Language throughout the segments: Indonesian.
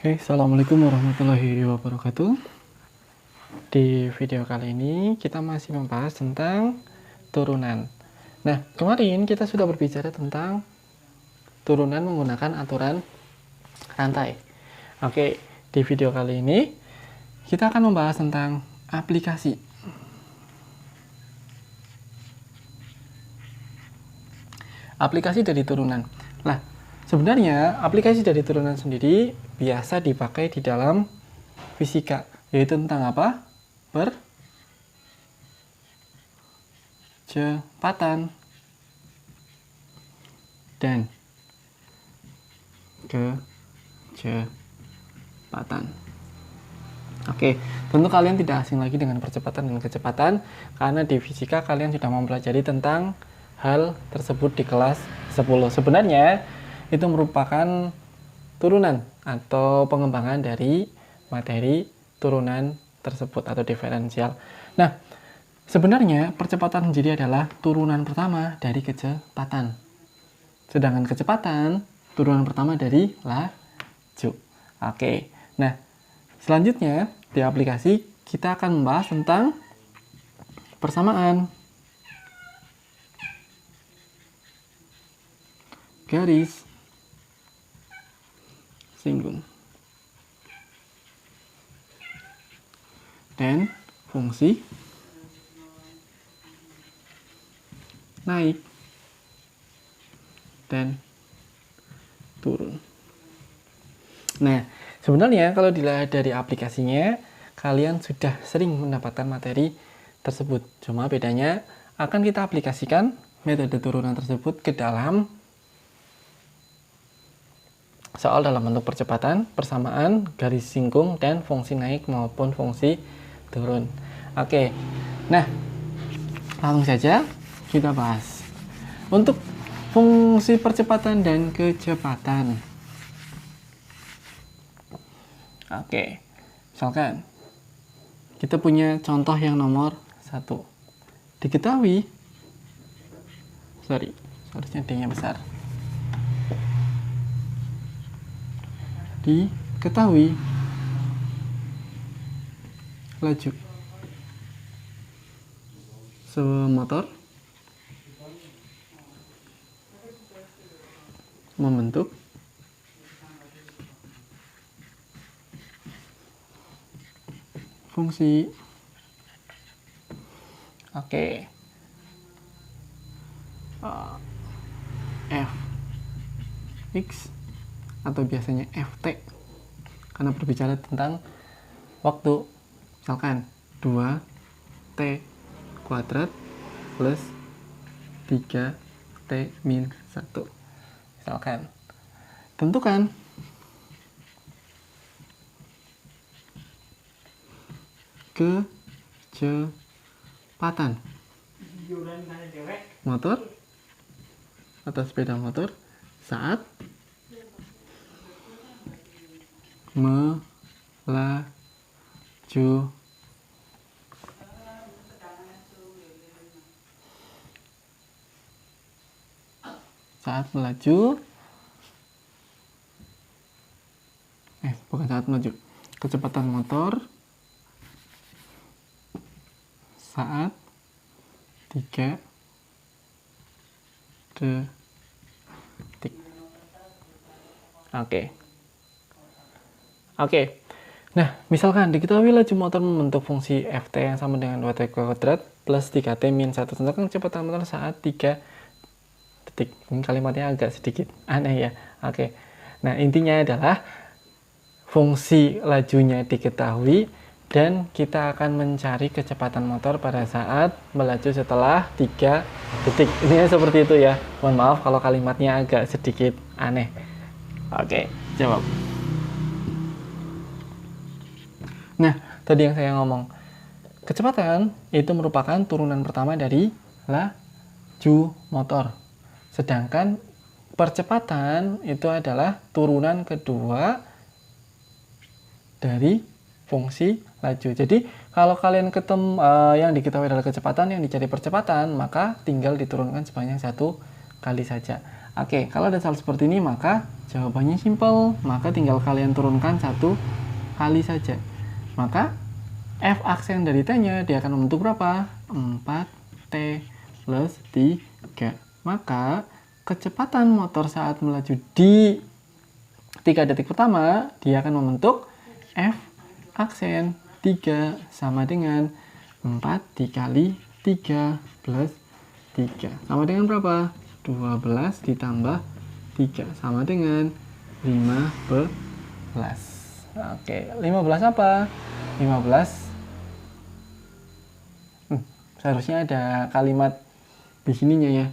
Assalamualaikum warahmatullahi wabarakatuh. Di video kali ini kita masih membahas tentang turunan. Nah, kemarin kita sudah berbicara tentang turunan menggunakan aturan rantai. Oke, di video kali ini kita akan membahas tentang aplikasi. Aplikasi dari turunan. Nah, sebenarnya aplikasi dari turunan sendiri biasa dipakai di dalam fisika, yaitu tentang apa? Percepatan dan kecepatan. Oke, tentu kalian tidak asing lagi dengan percepatan dan kecepatan karena di fisika kalian sudah mempelajari tentang hal tersebut di kelas 10. Sebenarnya itu merupakan turunan atau pengembangan dari materi turunan tersebut atau diferensial. Nah, sebenarnya percepatan sendiri adalah turunan pertama dari kecepatan. Sedangkan kecepatan turunan pertama dari laju. Oke. Nah, selanjutnya di aplikasi kita akan membahas tentang persamaan garis singgung dan fungsi naik dan turun. Nah, sebenarnya kalau dilihat dari aplikasinya, kalian sudah sering mendapatkan materi tersebut. Cuma bedanya akan kita aplikasikan metode turunan tersebut ke dalam soal dalam bentuk percepatan, persamaan, garis singgung, dan fungsi naik maupun fungsi turun. Oke, nah langsung saja kita bahas. Untuk fungsi percepatan dan kecepatan. Oke, misalkan kita punya contoh yang nomor 1. Diketahui, harusnya D-nya besar. Diketahui laju sebuah motor membentuk fungsi fx atau biasanya ft karena berbicara tentang waktu. Misalkan 2t kuadrat plus 3t min 1. Misalkan tentukan kecepatan motor atau sepeda motor saat melaju kecepatan motor saat 3 detik. Oke. Nah, misalkan diketahui laju motor membentuk fungsi ft yang sama dengan 2t kuadrat plus 3t min 1. Tentukan kecepatan motor saat 3 detik. Ini kalimatnya agak sedikit aneh ya. Oke. Nah, intinya adalah fungsi lajunya diketahui dan kita akan mencari kecepatan motor pada saat melaju setelah 3 detik. Ini seperti itu ya. Mohon maaf kalau kalimatnya agak sedikit aneh. Oke, jawab. Nah, tadi yang saya ngomong, kecepatan itu merupakan turunan pertama dari laju motor. Sedangkan percepatan itu adalah turunan kedua dari fungsi laju. Jadi, kalau kalian ketemu yang diketahui adalah kecepatan, yang dicari percepatan, maka tinggal diturunkan sebanyak 1 kali saja. Oke, kalau ada soal seperti ini maka jawabannya simple. Maka tinggal kalian turunkan 1 kali saja. Maka F aksen dari T-nya dia akan membentuk berapa? 4T plus 3. Maka kecepatan motor saat melaju di 3 detik pertama, dia akan membentuk F aksen 3 sama dengan 4 dikali 3 plus 3. Sama dengan berapa? 12 ditambah 3 sama dengan 15. Oke, 15 apa? 15. Seharusnya ada kalimat di sininya ya.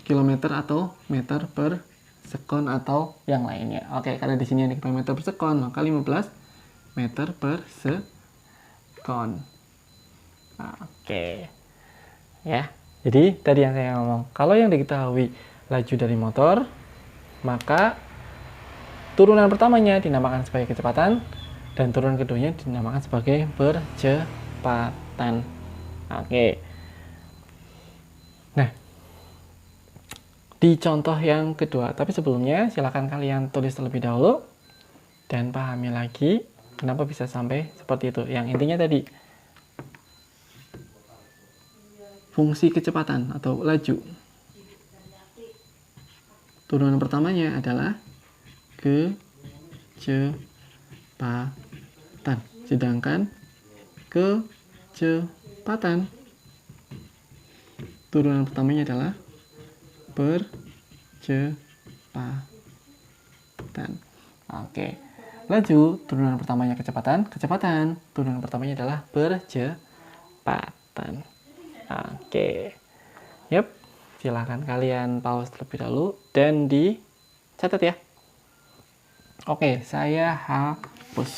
Kilometer atau meter per sekon atau yang lainnya. Oke, karena di sini ada kilometer per sekon, maka 15 meter per sekon. Oke. Ya. Jadi tadi yang saya ngomong, kalau yang diketahui laju dari motor, maka turunan pertamanya dinamakan sebagai kecepatan dan turunan keduanya dinamakan sebagai percepatan. Oke. Nah, di contoh yang kedua, tapi sebelumnya silakan kalian tulis terlebih dahulu dan pahami lagi kenapa bisa sampai seperti itu. Yang intinya tadi, fungsi kecepatan atau laju. Turunan pertamanya adalah kecepatan. Sedangkan kecepatan turunan pertamanya adalah percepatan. Oke. Laju turunan pertamanya kecepatan, kecepatan turunan pertamanya adalah percepatan. Oke. Yap. Silahkan kalian pause terlebih dahulu dan dicatat ya. Oke, saya hapus.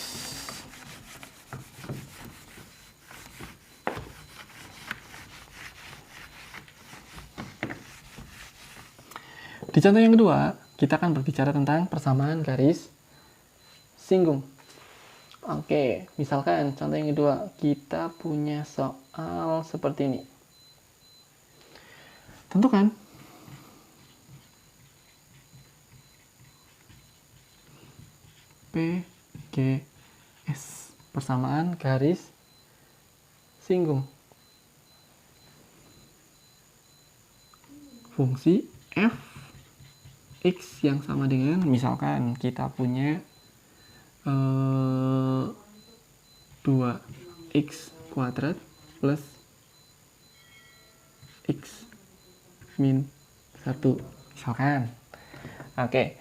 Di contoh yang kedua, kita akan berbicara tentang persamaan garis singgung. Oke, misalkan contoh yang kedua, kita punya soal seperti ini. Tentukan PGS, persamaan garis singgung. Fungsi f x yang sama dengan, misalkan kita punya 2x kuadrat plus x min 1 misalkan. Oke.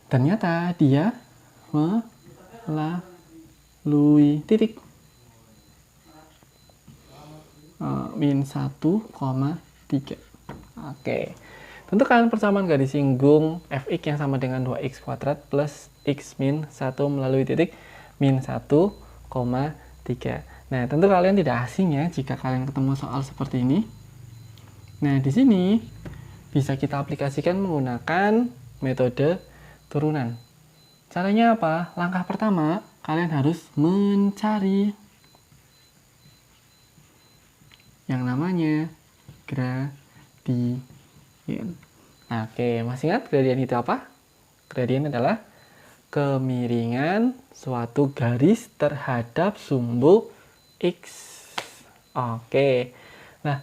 Ternyata dia melalui titik min 1,3. Oke. Tentukan persamaan garis singgung fx yang sama dengan 2x kuadrat plus x min 1 melalui titik min 1,3. Nah, tentu kalian tidak asing ya jika kalian ketemu soal seperti ini. Nah, di sini bisa kita aplikasikan menggunakan metode turunan. Caranya apa? Langkah pertama, kalian harus mencari yang namanya gradien. Oke, masih ingat gradien itu apa? Gradien adalah kemiringan suatu garis terhadap sumbu x. Oke. Nah,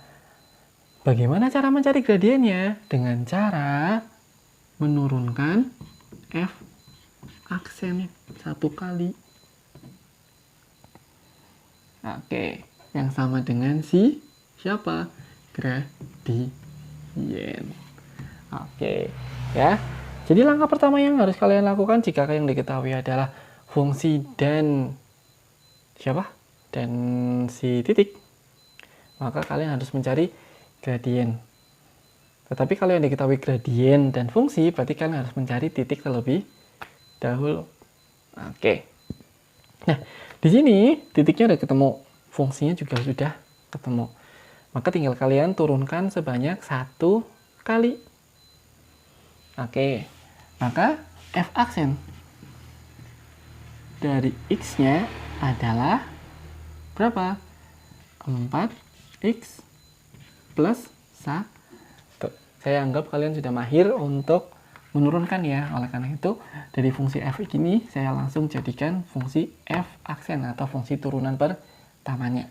bagaimana cara mencari gradiennya? Dengan cara menurunkan f aksen 1 kali. Oke, yang sama dengan si siapa? Gradien. Oke, ya. Jadi langkah pertama yang harus kalian lakukan jika yang diketahui adalah fungsi dan siapa? Dan si titik. Maka kalian harus mencari gradien. Tetapi kalau yang diketahui gradien dan fungsi, berarti kalian harus mencari titik terlebih dahulu. Oke. Nah, di sini titiknya udah ketemu, fungsinya juga sudah ketemu. Maka tinggal kalian turunkan sebanyak 1 kali. Oke. Maka f aksen dari x-nya adalah berapa? 4x plus 1. Saya anggap kalian sudah mahir untuk menurunkan ya. Oleh karena itu, dari fungsi f ini saya langsung jadikan fungsi f aksen atau fungsi turunan pertamanya.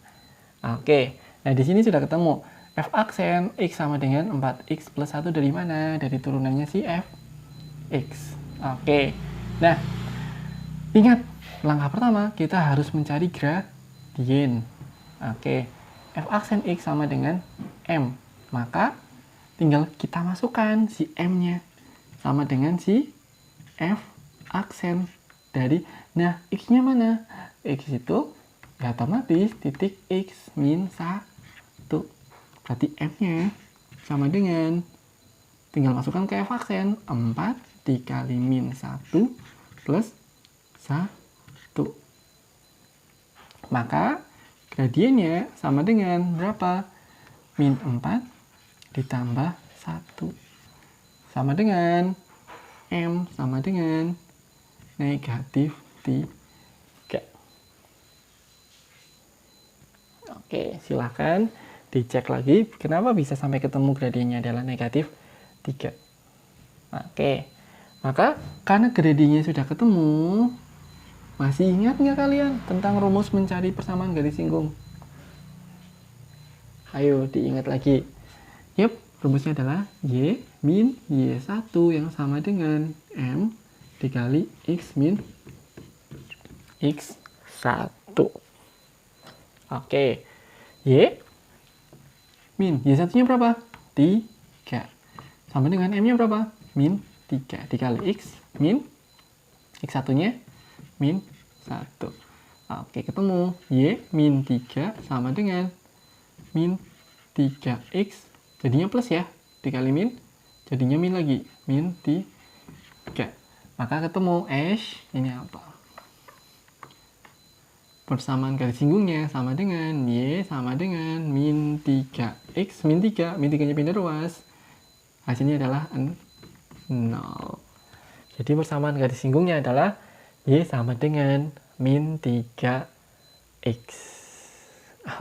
Oke, nah di sini sudah ketemu. F aksen x sama dengan 4x plus 1 dari mana? Dari turunannya si f x. Oke, nah ingat, langkah pertama kita harus mencari gradien. Oke, f aksen x sama dengan m. Maka tinggal kita masukkan si m-nya sama dengan si f aksen dari, nah x-nya mana? X itu ya otomatis titik x min 1. Berarti m-nya sama dengan, tinggal masukkan ke f aksen, 4 dikali min 1 plus 1. Maka gradiennya sama dengan berapa? Min 4 ditambah 1. Sama dengan M sama dengan negatif 3. Oke, silahkan dicek lagi kenapa bisa sampai ketemu gradiennya adalah negatif 3. Oke, maka karena gradiennya sudah ketemu, masih ingat nggak kalian tentang rumus mencari persamaan garis singgung? Ayo diingat lagi. Yup, rumusnya adalah Y min Y1 yang sama dengan M dikali X min X1. Oke, Y min Y1-nya berapa? 3. Sama dengan M-nya berapa? Min 3 dikali X min X1-nya min 1. Oke, ketemu. Y min 3 sama dengan min 3X. Jadinya plus ya. Dikali min, jadinya min lagi. Min 3. Maka ketemu ini apa? Persamaan garis singgungnya sama dengan Y sama dengan min 3X min 3. Min 3-nya pindah ruas. Hasilnya adalah 0. Jadi persamaan garis singgungnya adalah Y sama dengan min 3X.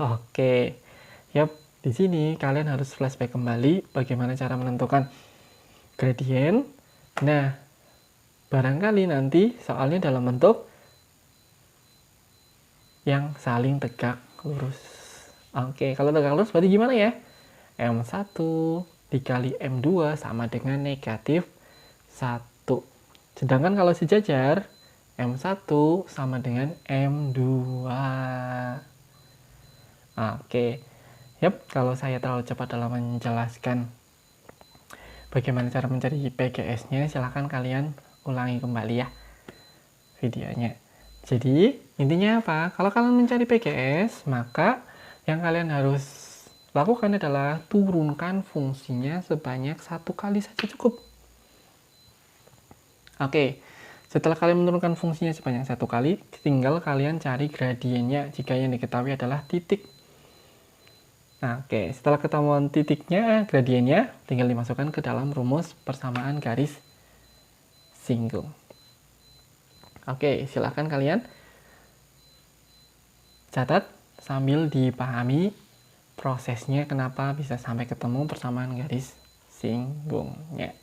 Oke. Yap, di sini kalian harus flashback kembali bagaimana cara menentukan gradien. Nah, barangkali nanti soalnya dalam bentuk yang saling tegak lurus. Oke, kalau tegak lurus berarti gimana ya? M1 dikali M2 sama dengan negatif 1. Sedangkan kalau sejajar, M1 sama dengan M2. Oke. Yap, kalau saya terlalu cepat dalam menjelaskan bagaimana cara mencari PGS-nya, silahkan kalian ulangi kembali ya videonya. Jadi, intinya apa? Kalau kalian mencari PGS, maka yang kalian harus lakukan adalah turunkan fungsinya sebanyak 1 kali saja cukup. Oke, setelah kalian menurunkan fungsinya sebanyak 1 kali, tinggal kalian cari gradiennya jika yang diketahui adalah titik. Nah, oke, setelah ketemuan titiknya, gradiennya tinggal dimasukkan ke dalam rumus persamaan garis singgung. Oke, silahkan kalian catat sambil dipahami prosesnya kenapa bisa sampai ketemu persamaan garis singgungnya.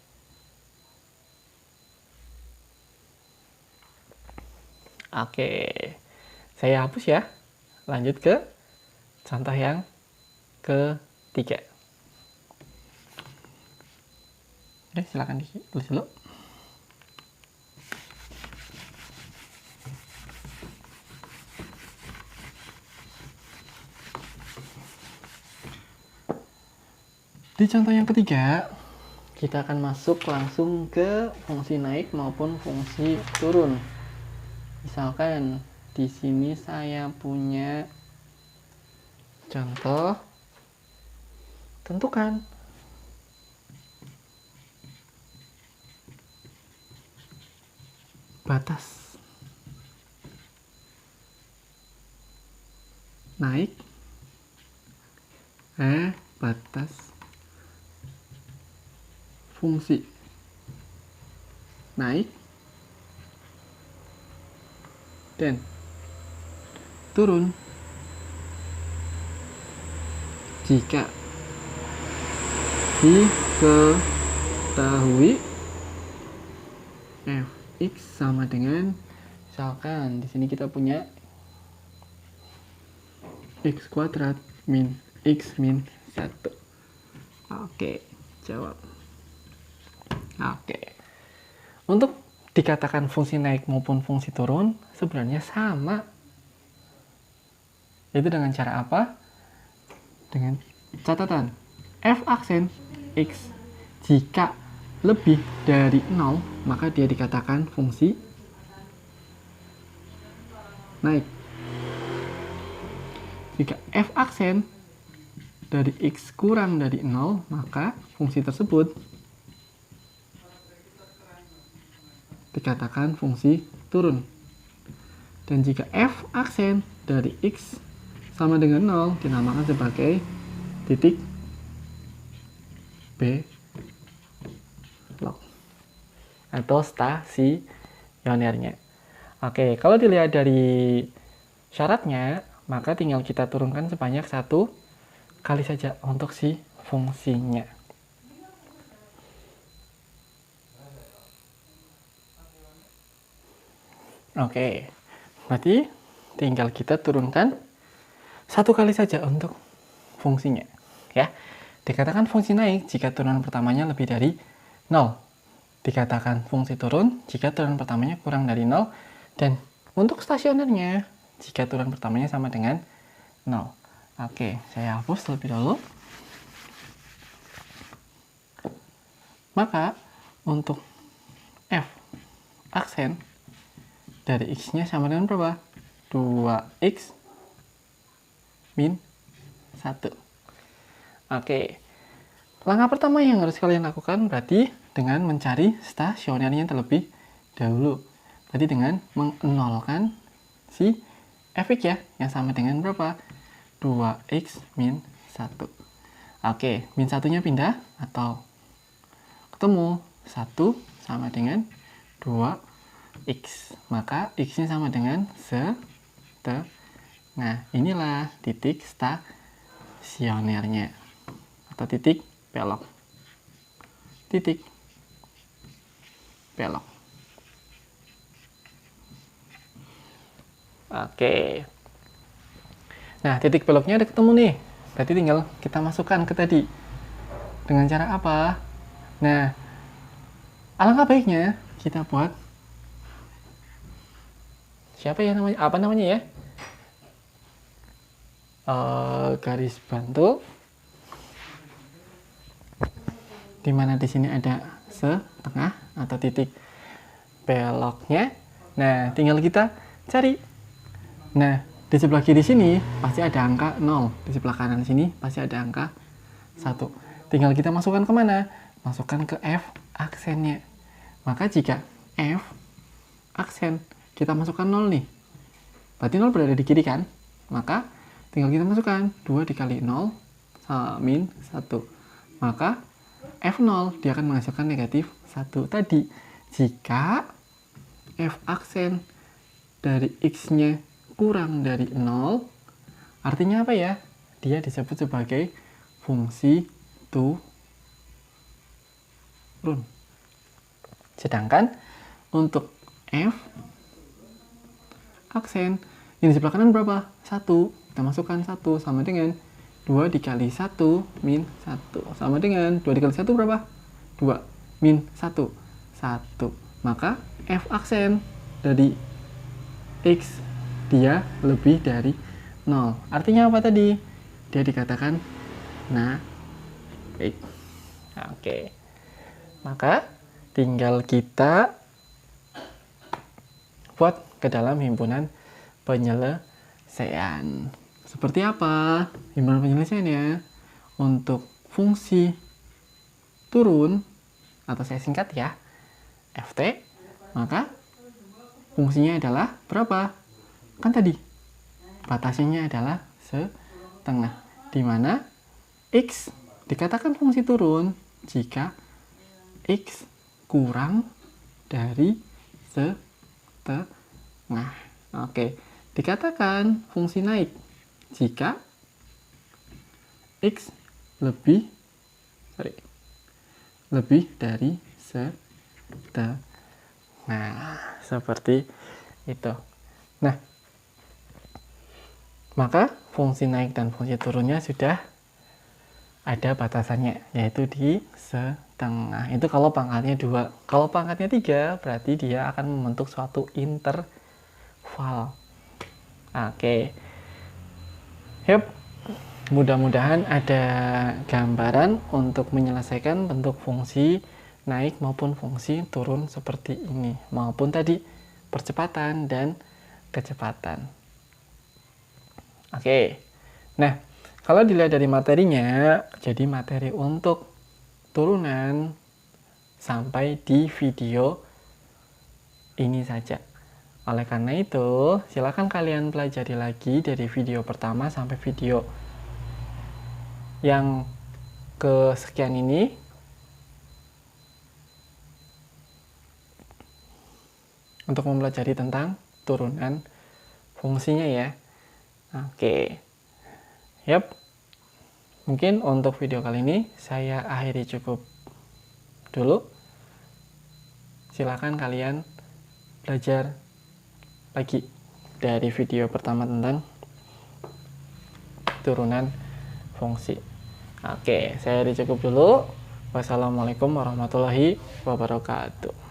Oke, saya hapus ya. Lanjut ke contoh yang ketiga. Oke, silakan ditulis dulu. Di contoh yang ketiga, kita akan masuk langsung ke fungsi naik maupun fungsi turun. Misalkan di sini saya punya contoh, tentukan batas naik, batas fungsi naik dan turun jika di ketahui fx sama dengan, misalkan di sini kita punya x kuadrat min x min 1. Oke, jawab. Oke. Untuk dikatakan fungsi naik maupun fungsi turun sebenarnya sama. Itu dengan cara apa? Dengan catatan f aksen x jika lebih dari 0 maka dia dikatakan fungsi naik. Jika f aksen dari x kurang dari 0 maka fungsi tersebut dikatakan fungsi turun. Dan jika f aksen dari x sama dengan 0 dinamakan sebagai titik belok atau stasionernya. Oke, kalau dilihat dari syaratnya, maka tinggal kita turunkan sebanyak 1 kali saja untuk si fungsinya. Oke, berarti tinggal kita turunkan 1 kali saja untuk fungsinya, ya. Dikatakan fungsi naik jika turunan pertamanya lebih dari 0. Dikatakan fungsi turun jika turunan pertamanya kurang dari 0. Dan untuk stasionernya jika turunan pertamanya sama dengan 0. Oke, saya hapus terlebih dahulu. Maka untuk f aksen dari x-nya sama dengan berapa? 2x min 1. Oke, langkah pertama yang harus kalian lakukan berarti dengan mencari stasionernya terlebih dahulu. Berarti dengan menolkan si fx ya, yang sama dengan berapa? 2x min 1. Oke, min 1-nya pindah atau ketemu 1 sama dengan 2x. Maka x-nya sama dengan setengah. Nah, inilah titik stasionernya atau titik belok. Titik belok. Oke. Nah, titik beloknya udah ketemu nih. Berarti tinggal kita masukkan ke tadi. Dengan cara apa? Nah, alangkah baiknya kita buat siapa ya namanya? Apa namanya ya? Garis bantu. Dimana di sini ada setengah atau titik beloknya. Nah, tinggal kita cari. Nah, di sebelah kiri sini pasti ada angka 0. Di sebelah kanan sini pasti ada angka 1. Tinggal kita masukkan kemana? Masukkan ke f aksennya. Maka jika f aksen kita masukkan 0 nih, berarti 0 berada di kiri kan? Maka tinggal kita masukkan 2 dikali 0 sama min 1. Maka f0 dia akan menghasilkan negatif 1 tadi. Jika f aksen dari x-nya kurang dari 0, artinya apa ya? Dia disebut sebagai fungsi turun. Sedangkan untuk f aksen yang di sebelah kanan berapa? 1. Kita masukkan 1 sama dengan 2 dikali 1 min 1 sama dengan 2 dikali 1 berapa? 2 min 1 1. Maka f aksen dari x dia lebih dari 0. Artinya apa tadi? Dia dikatakan naik. Oke. Maka tinggal kita buat ke dalam himpunan penyelesaian. Seperti apa himpunan penyelesaiannya? Untuk fungsi turun, atau saya singkat ya, ft, maka fungsinya adalah berapa? Kan tadi batasnya adalah setengah, di mana x dikatakan fungsi turun jika x kurang dari setengah. Oke, dikatakan fungsi naik jika x lebih lebih dari setengah. Seperti itu. Nah, maka fungsi naik dan fungsi turunnya sudah ada batasannya, yaitu di setengah. Itu kalau pangkatnya 2. Kalau pangkatnya 3, berarti dia akan membentuk suatu interval. Oke. Yep. Mudah-mudahan ada gambaran untuk menyelesaikan bentuk fungsi naik maupun fungsi turun seperti ini, maupun tadi percepatan dan kecepatan. Oke. Nah, kalau dilihat dari materinya, jadi materi untuk turunan sampai di video ini saja. Oleh karena itu, silakan kalian pelajari lagi dari video pertama sampai video yang kesekian ini untuk mempelajari tentang turunan fungsinya ya. Oke. Yap. Mungkin untuk video kali ini saya akhiri cukup dulu. Silakan kalian belajar lagi dari video pertama tentang turunan fungsi. Oke, saya akhiri cukup dulu. Wassalamualaikum warahmatullahi wabarakatuh.